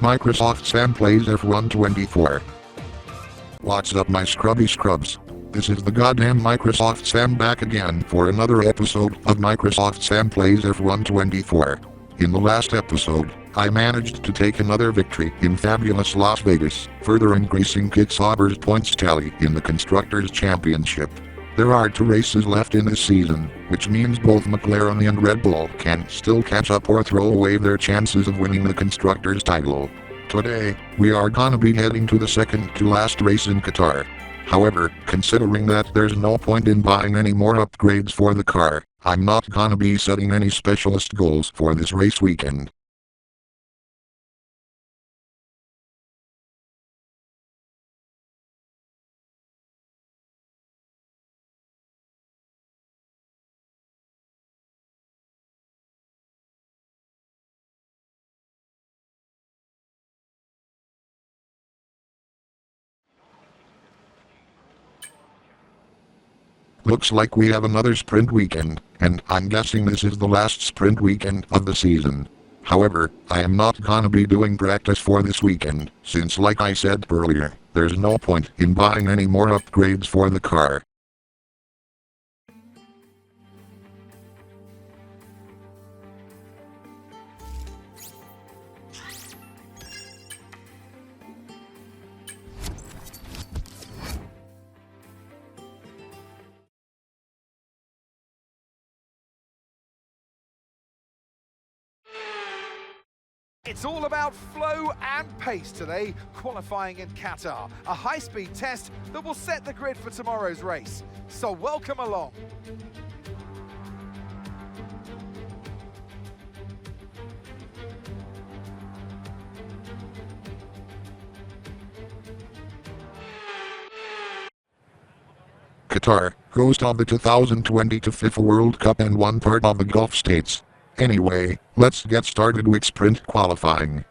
Microsoft Sam plays F1 24. What's up my scrubby scrubs? This is the goddamn Microsoft Sam back again for another episode of Microsoft Sam plays F1 24. In the last episode, I managed to take another victory in fabulous Las Vegas, further increasing Kick Sauber's points tally in the Constructors Championship. There are 2 races left in this season, which means both McLaren and Red Bull can still catch up or throw away their chances of winning the Constructors title. Today, we are gonna be heading to the second to last race in Qatar. However, considering that there's no point in buying any more upgrades for the car, I'm not gonna be setting any specialist goals for this race weekend. Looks like we have another sprint weekend, and I'm guessing this is the last sprint weekend of the season. However, I am not gonna be doing practice for this weekend, since like I said earlier, there's no point in buying any more upgrades for the car. It's all about flow and pace today, qualifying in Qatar. A high-speed test that will set the grid for tomorrow's race. So welcome along. Qatar, host of the 2022 FIFA World Cup and one part of the Gulf states. Anyway, let's get started with sprint qualifying.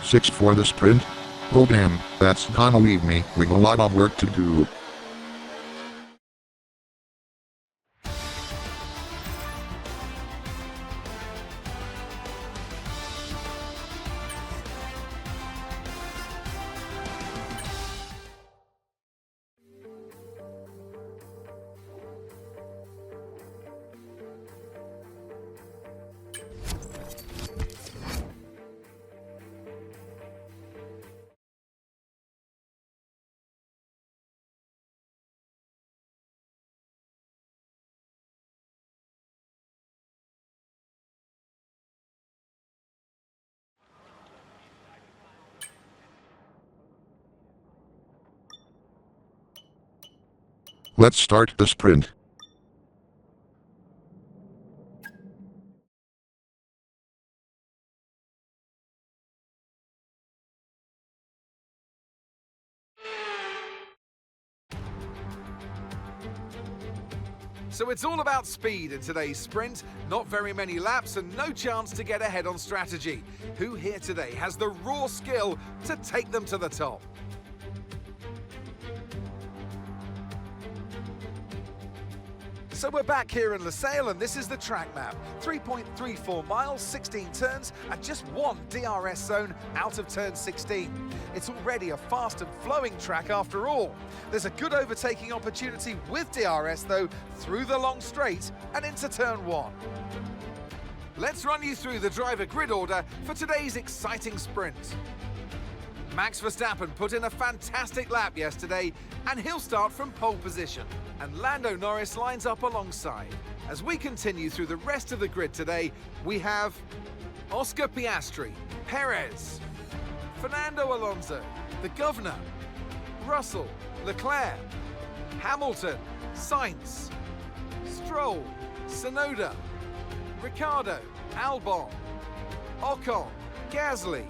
Six for the sprint? Oh damn, that's gonna leave me with a lot of work to do. Let's start the sprint. So it's all about speed in today's sprint, not very many laps and no chance to get ahead on strategy. Who here today has the raw skill to take them to the top? So we're back here in Losail and this is the track map. 3.34 miles, 16 turns and just one DRS zone out of turn 16. It's already a fast and flowing track after all. There's a good overtaking opportunity with DRS though through the long straight and into turn 1. Let's run you through the driver grid order for today's exciting sprint. Max Verstappen put in a fantastic lap yesterday and he'll start from pole position. And Lando Norris lines up alongside. As we continue through the rest of the grid today, we have Oscar Piastri, Perez, Fernando Alonso, the Governor, Russell, Leclerc, Hamilton, Sainz, Stroll, Tsunoda, Ricciardo, Albon, Ocon, Gasly,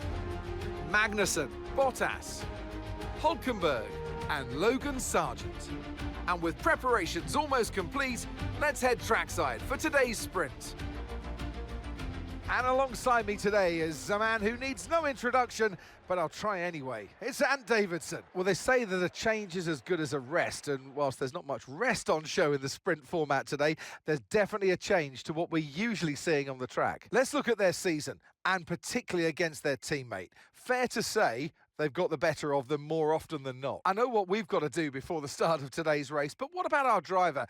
Magnussen, Bottas, Hülkenberg and Logan Sargent. And with preparations almost complete, let's head trackside for today's sprint. And alongside me today is a man who needs no introduction, but I'll try anyway. It's Ant Davidson. Well, they say that a change is as good as a rest, and whilst there's not much rest on show in the sprint format today, there's definitely a change to what we're usually seeing on the track. Let's look at their season, and particularly against their teammate. Fair to say, they've got the better of them more often than not. I know what we've got to do before the start of today's race, but what about our driver?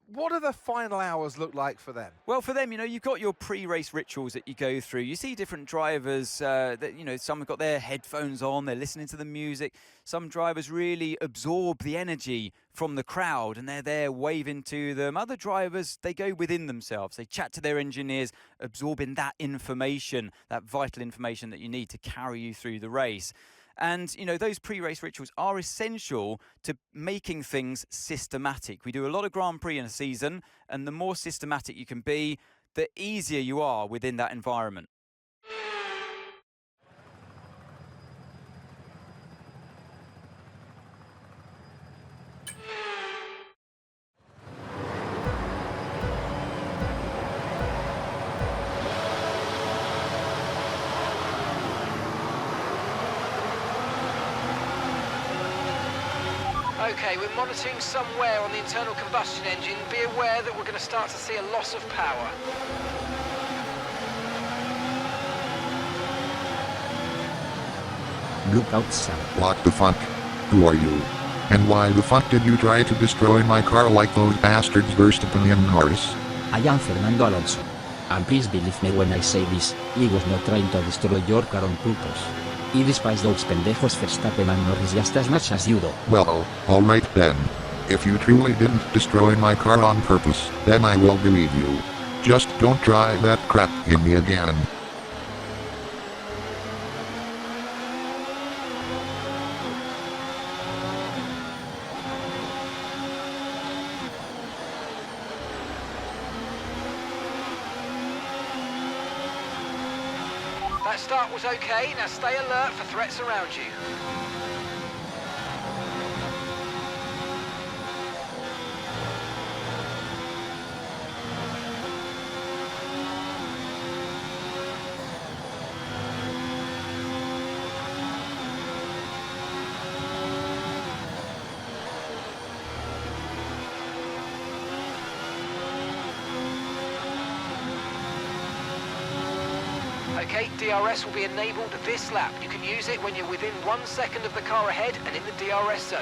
What do the final hours look like for them? Well, for them, you've got your pre-race rituals that you go through. You see different drivers that, some have got their headphones on, they're listening to the music. Some drivers really absorb the energy from the crowd and they're there waving to them. Other drivers, they go within themselves. They chat to their engineers, absorbing that information, that vital information that you need to carry you through the race. And, those pre-race rituals are essential to making things systematic. We do a lot of Grand Prix in a season, and the more systematic you can be, the easier you are within that environment. Okay, we're monitoring some wear on the internal combustion engine. Be aware that we're going to start to see a loss of power. Look out, Sam. What the fuck? Who are you? And why the fuck did you try to destroy my car like those bastards Verstappen and Norris? I am Fernando Alonso. And please believe me when I say this, I was not trying to destroy your car on purpose. I despise those pendejos Verstappen and Norris just as much as you do. Well, alright then. If you truly didn't destroy my car on purpose, then I will believe you. Just don't try that crap in me again. That start was okay, now stay alert for threats around you. Okay, DRS will be enabled this lap. You can use it when you're within 1 second of the car ahead and in the DRS zone.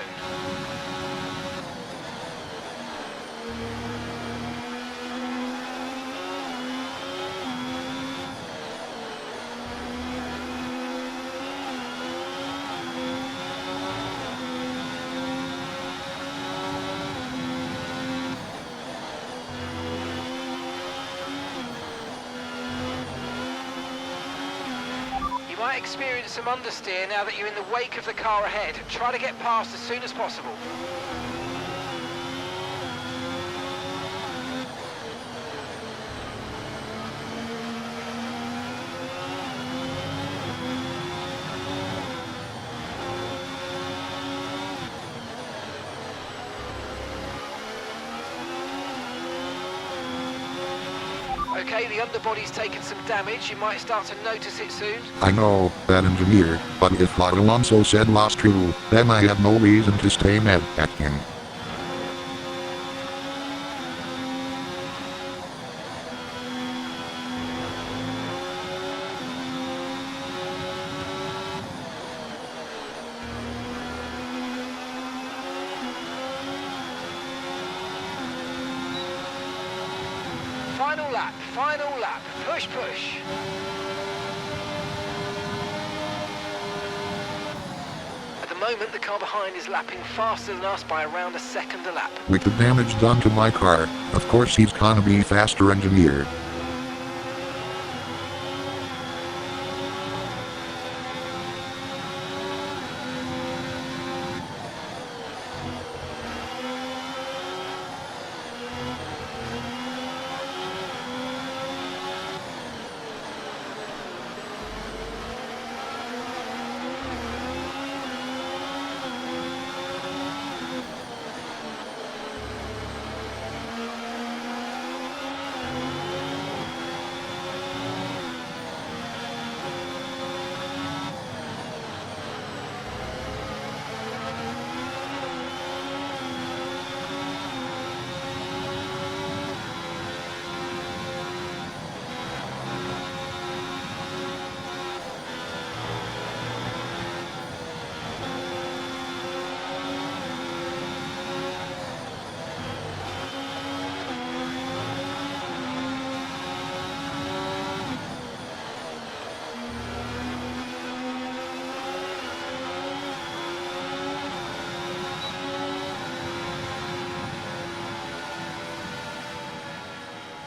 You might experience some understeer now that you're in the wake of the car ahead. Try to get past as soon as possible. Okay, the underbody's taken some damage. You might start to notice it soon. I know, that engineer, but if what Alonso said was true, then I have no reason to stay mad at him. Final lap, push, push. At the moment, the car behind is lapping faster than us by around a second a lap. With the damage done to my car, of course he's gonna be faster engineer.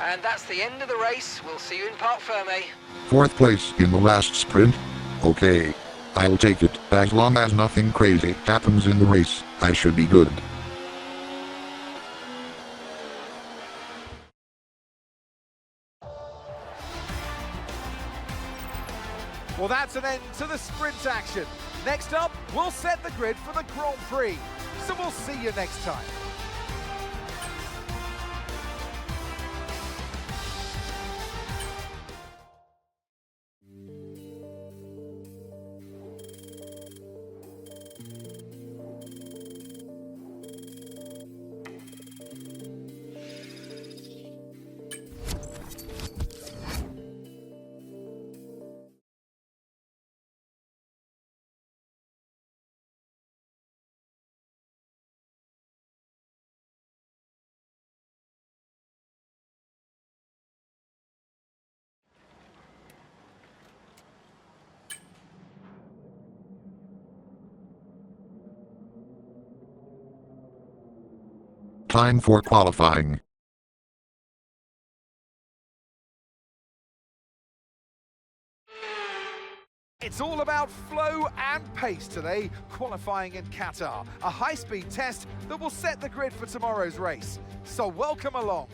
And that's the end of the race. We'll see you in Parc Fermé. 4th place in the last sprint? Okay. I'll take it. As long as nothing crazy happens in the race, I should be good. Well, that's an end to the sprint action. Next up, we'll set the grid for the Grand Prix. So we'll see you next time. Time for qualifying. It's all about flow and pace today, qualifying in Qatar. A high-speed test that will set the grid for tomorrow's race. So welcome along.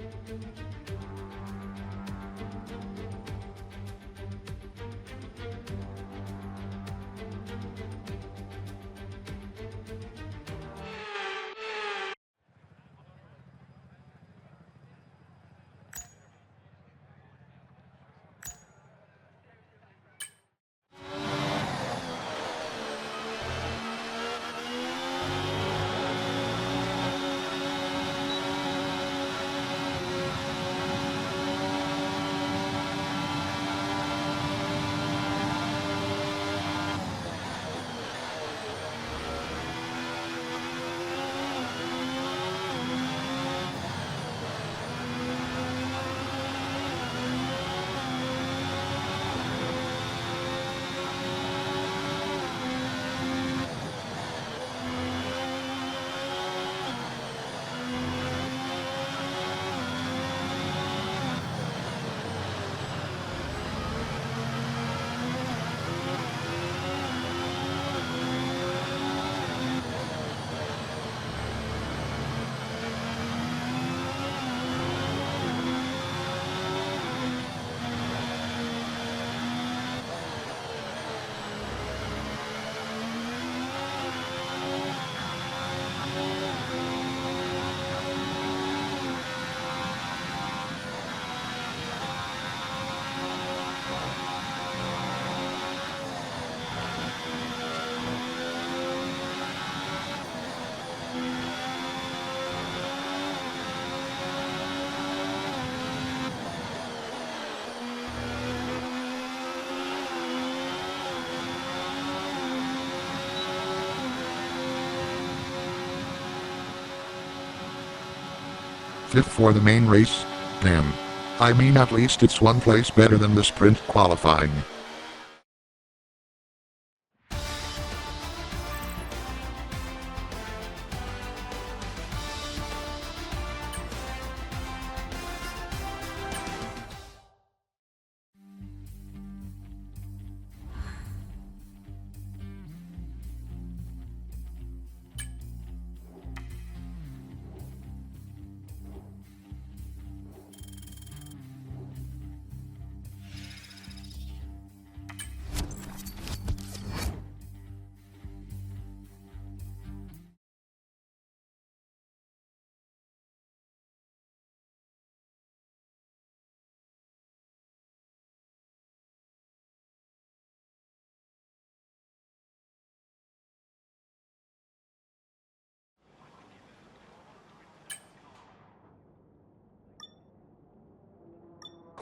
5th for the main race? Damn. I mean, at least it's one place better than the sprint qualifying.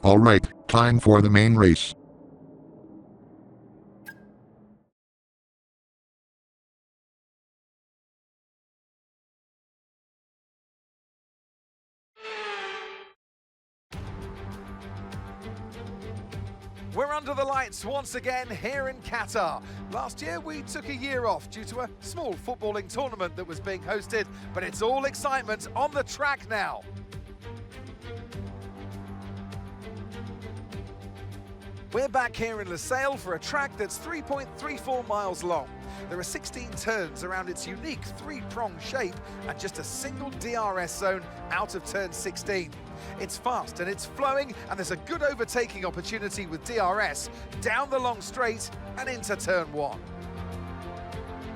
Alright, time for the main race. We're under the lights once again here in Qatar. Last year we took a year off due to a small footballing tournament that was being hosted, but it's all excitement on the track now. We're back here in Losail for a track that's 3.34 miles long. There are 16 turns around its unique three-prong shape and just a single DRS zone out of turn 16. It's fast and it's flowing, and there's a good overtaking opportunity with DRS down the long straight and into turn 1.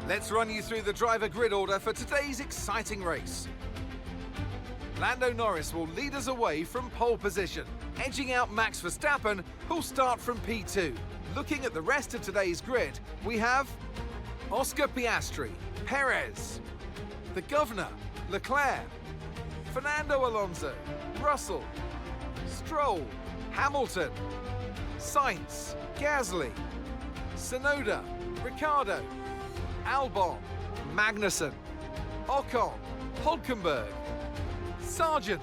Let's run you through the driver grid order for today's exciting race. Lando Norris will lead us away from pole position, edging out Max Verstappen, who'll start from P2. Looking at the rest of today's grid, we have Oscar Piastri, Perez, the Governor, Leclerc, Fernando Alonso, Russell, Stroll, Hamilton, Sainz, Gasly, Tsunoda, Ricciardo, Albon, Magnussen, Ocon, Hülkenberg, Sargent,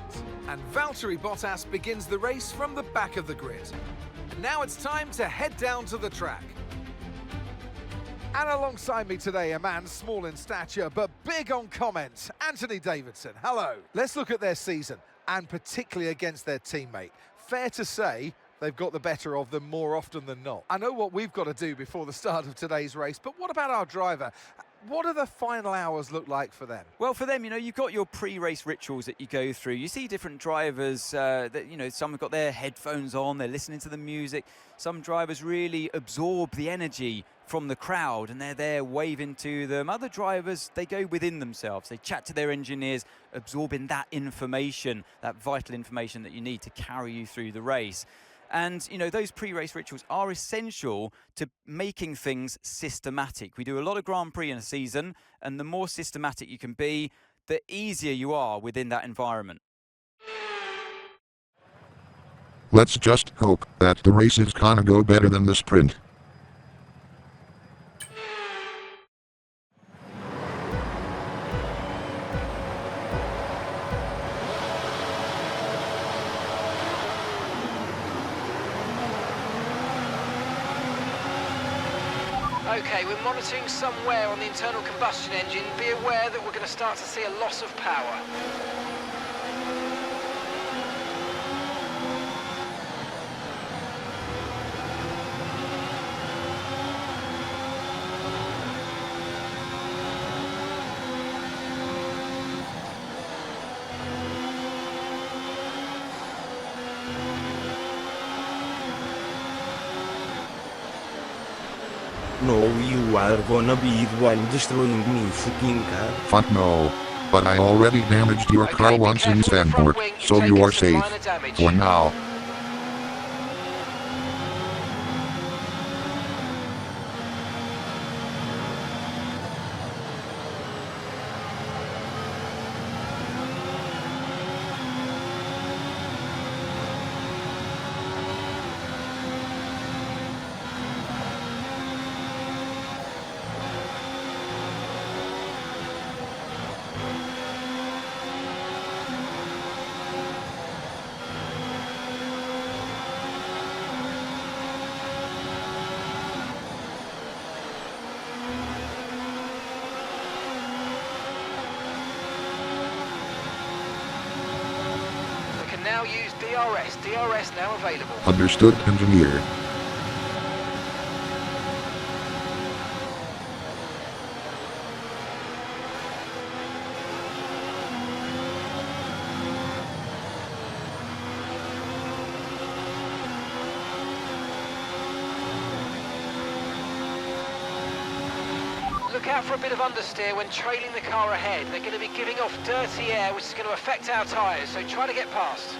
and Valtteri Bottas begins the race from the back of the grid. Now it's time to head down to the track. And alongside me today, a man small in stature but big on comment, Anthony Davidson. Hello. Let's look at their season, and particularly against their teammate. Fair to say they've got the better of them more often than not. I know what we've got to do before the start of today's race, but what about our driver? What do the final hours look like for them? Well, for them, you've got your pre-race rituals that you go through. You see different drivers that, some have got their headphones on, they're listening to the music. Some drivers really absorb the energy from the crowd and they're there waving to them. Other drivers, they go within themselves. They chat to their engineers, absorbing that information, that vital information that you need to carry you through the race. And, those pre-race rituals are essential to making things systematic. We do a lot of Grand Prix in a season, and the more systematic you can be, the easier you are within that environment. Let's just hope that the race is gonna go better than the sprint. Okay, we're monitoring some wear on the internal combustion engine. Be aware that we're going to start to see a loss of power. No, you are gonna be the one destroying me fucking car. Fuck no. But I already damaged your car once in Stanford, so you are safe. For now. now use DRS. DRS now available. Understood, engineer. Look out for a bit of understeer when trailing the car ahead. They're going to be giving off dirty air, which is going to affect our tyres, so try to get past.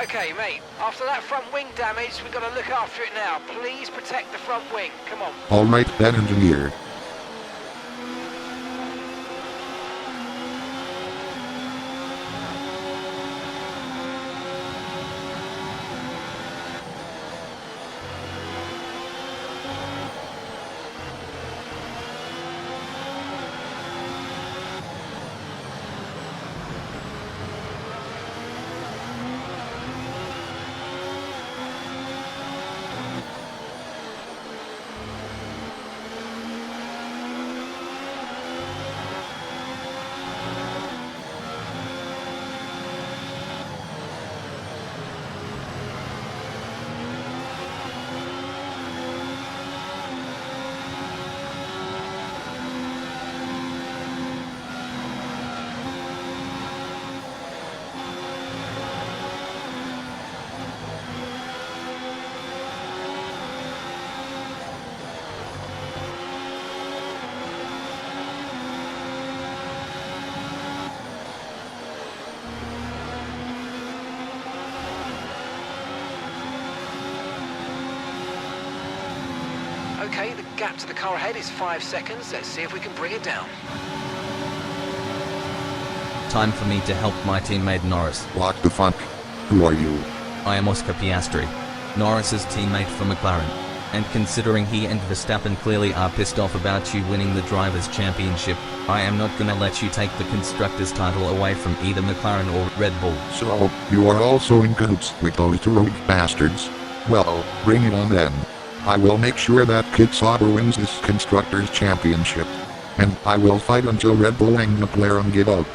Okay, mate, after that front wing damage, we've got to look after it now. Please protect the front wing. Come on. All right, then, engineer. Okay, the gap to the car ahead is 5 seconds. Let's see if we can bring it down. Time for me to help my teammate Norris. What the fuck? Who are you? I am Oscar Piastri, Norris's teammate from McLaren. And considering he and Verstappen clearly are pissed off about you winning the Drivers' Championship, I am not gonna let you take the Constructors' title away from either McLaren or Red Bull. So, you are also in cahoots with those two rogue bastards? Well, bring it on then. I will make sure that Kick Sauber wins this Constructors Championship. And I will fight until Red Bull and McLaren give up.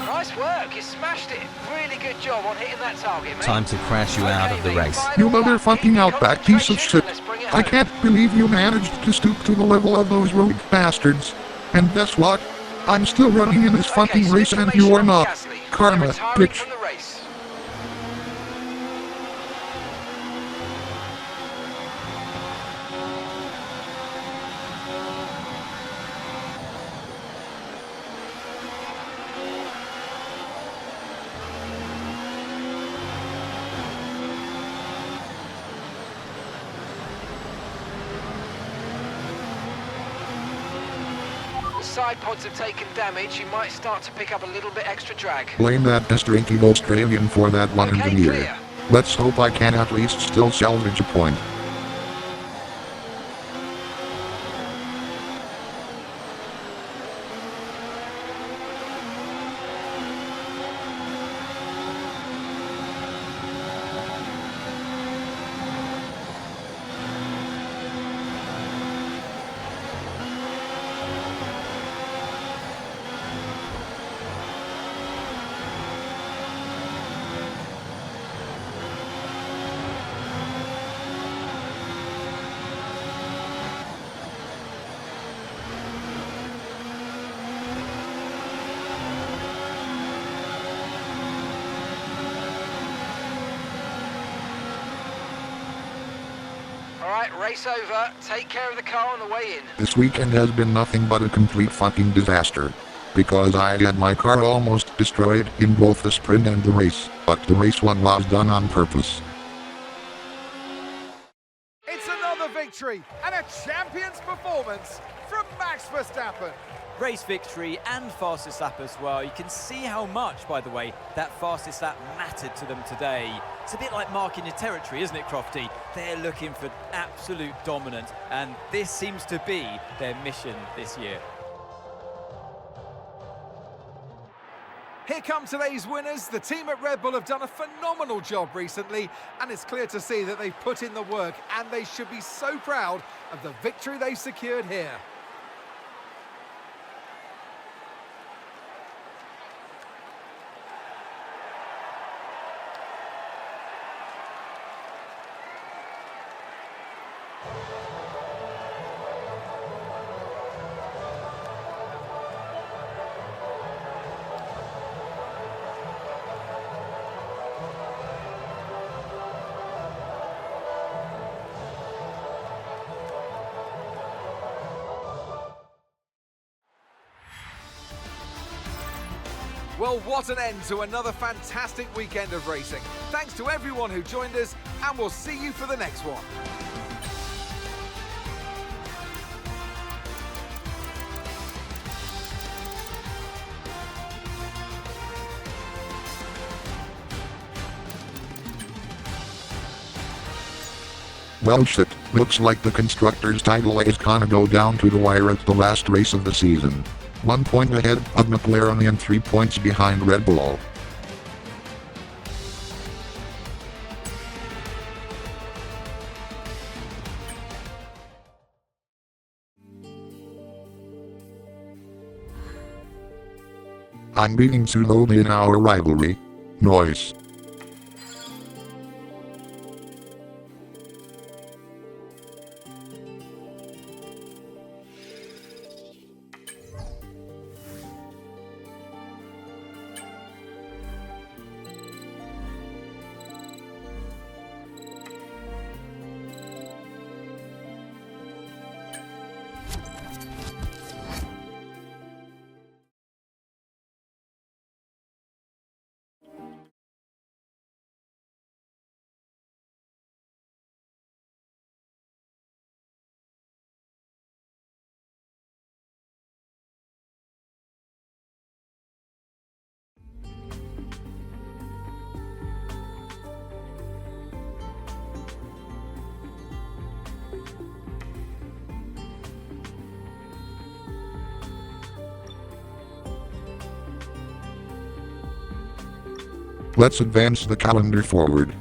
Nice work, you smashed it. Really good job on hitting that target, mate. Time to crash you out of the race. You motherfucking outback piece of shit. I can't believe you managed to stoop to the level of those rogue bastards. And guess what? I'm still running in this fucking race and you are not. Karma, bitch. side pods have taken damage, you might start to pick up a little bit extra drag. Blame that Mr. Australian for that one Okay, engineer. clear. Let's hope I can at least still salvage a point. Alright, race over. Take care of the car on the way in. This weekend has been nothing but a complete fucking disaster. Because I had my car almost destroyed in both the sprint and the race, but the race one was done on purpose. It's another victory and a champion's performance from Max Verstappen. Race victory and fastest lap as well. You can see how much, by the way, that fastest lap mattered to them today. It's a bit like marking your territory, isn't it, Crofty? They're looking for absolute dominance, and this seems to be their mission this year. Here come today's winners. The team at Red Bull have done a phenomenal job recently, and it's clear to see that they've put in the work, and they should be so proud of the victory they've secured here. Well, what an end to another fantastic weekend of racing. Thanks to everyone who joined us, and we'll see you for the next one. Well shit, looks like the Constructors title is gonna go down to the wire at the last race of the season. 1 point ahead of McLaren and 3 points behind Red Bull. I'm beating Tsunoda in our rivalry. Noise. Let's advance the calendar forward.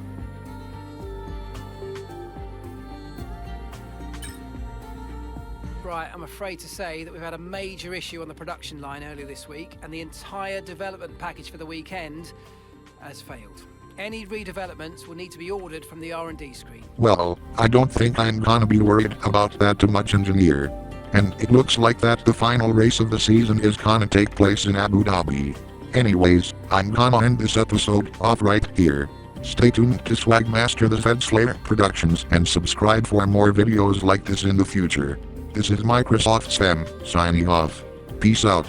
Right, I'm afraid to say that we've had a major issue on the production line earlier this week, and the entire development package for the weekend has failed. Any redevelopments will need to be ordered from the R&D screen. Well, I don't think I'm gonna be worried about that too much, engineer. And it looks like that the final race of the season is gonna take place in Abu Dhabi. Anyways, I'm gonna end this episode off right here. Stay tuned to Swagmaster the Zed Slayer Productions and subscribe for more videos like this in the future. This is Microsoft Sam, signing off. Peace out.